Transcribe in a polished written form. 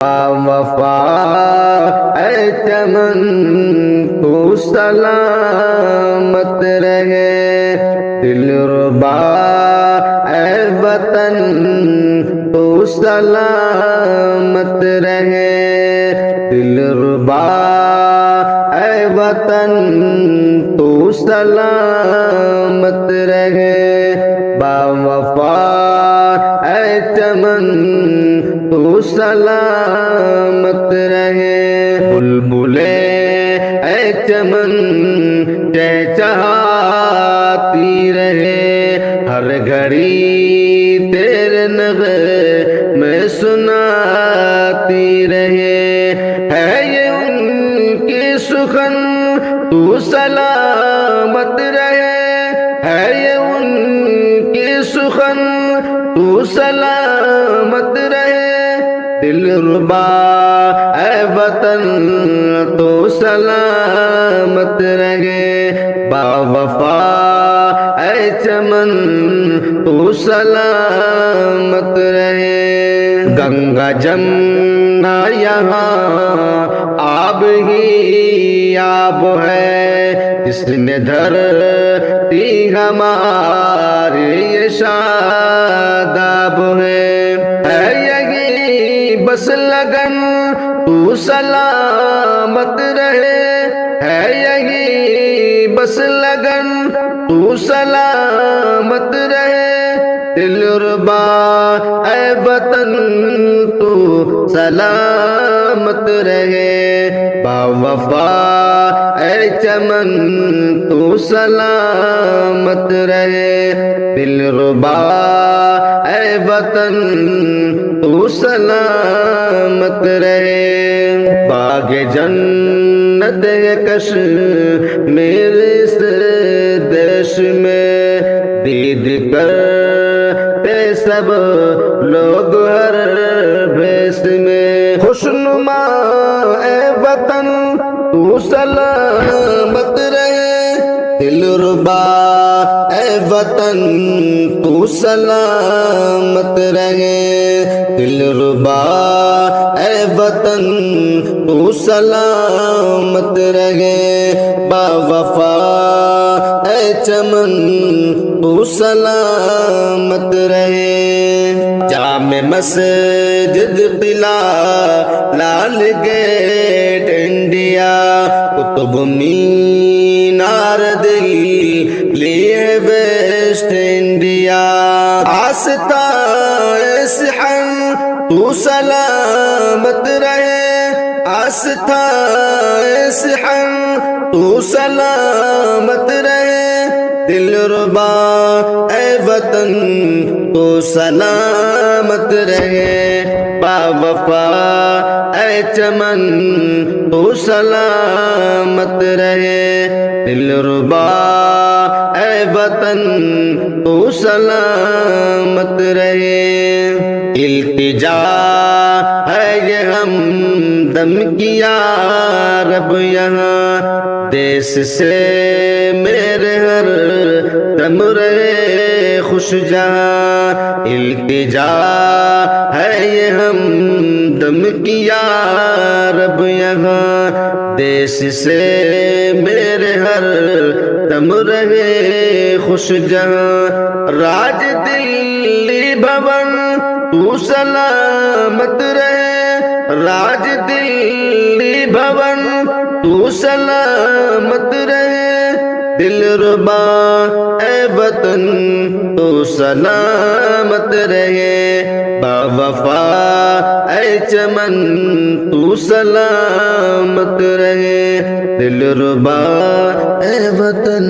وفا اے چمن تو سلامت رہے، دلربا اے وطن تو سلامت رہے، دلربا اے وطن تو سلامت رہے، باوفا اے چمن تو سلامت رہے، بلبلے اے چمن چہچہاتی رہے، ہر گھڑی تیرے نغمے سناتی رہے، ہے یہ ان کی سخن تو سلامت رہے، ہے یہ ان کی سخن تو سلامت رہے، دلربا اے وطن تو سلامت رہے، باوفا اے چمن تو سلامت رہے، گنگا جمنا یہاں آب ہی آب ہے، جس نے دھرتی ہماری یہ شاداب ہے یہی بس لگن تو سلامت رہے، ہے یہی بس لگن تو سلامت رہے، دلربا اے وطن تو سلامت رہے، باوفا اے چمن تو سلامت رہے، دلربا اے وطن تو سلامت رہے، باغ جنت ہے کشمیر اس دیش میں، دید کرتے سب لوگ ہر بھیس میں، خوشنما اے وطن تو سلامت رہے، دلربا اے وطن تو سلامت رہے، دلربا اے وطن تو سلامت رہے، باوفا اے چمن تو سلامت رہے، جامع مسجد قلعہ لال گیٹ انڈیا، قطب مینار دلی ویسٹ انڈیا، آستان صحن تو سلامت رہے، آستان صحن تو سلامت رہے، دلربا اے وطن تو سلامت رہے، باوفا اے چمن تو سلامت رہے، دلربا اے وطن تو سلامت رہے، التجا ہے یہ ہمدم کیا رب یہاں، دیس سے میرے ہر دم رہے خوش جہاں، التجا ہے یہ ہمدم کیا رب یہاں، دیس سے میرے ہر دم رہے خوش جہاں، راج دلی بھون تو سلامت رہے، راج دلی بھون تو سلامت رہے، دلربا اے وطن تو سلامت رہے، باوفا اے چمن تو سلامت رہے، دلربا اے وطن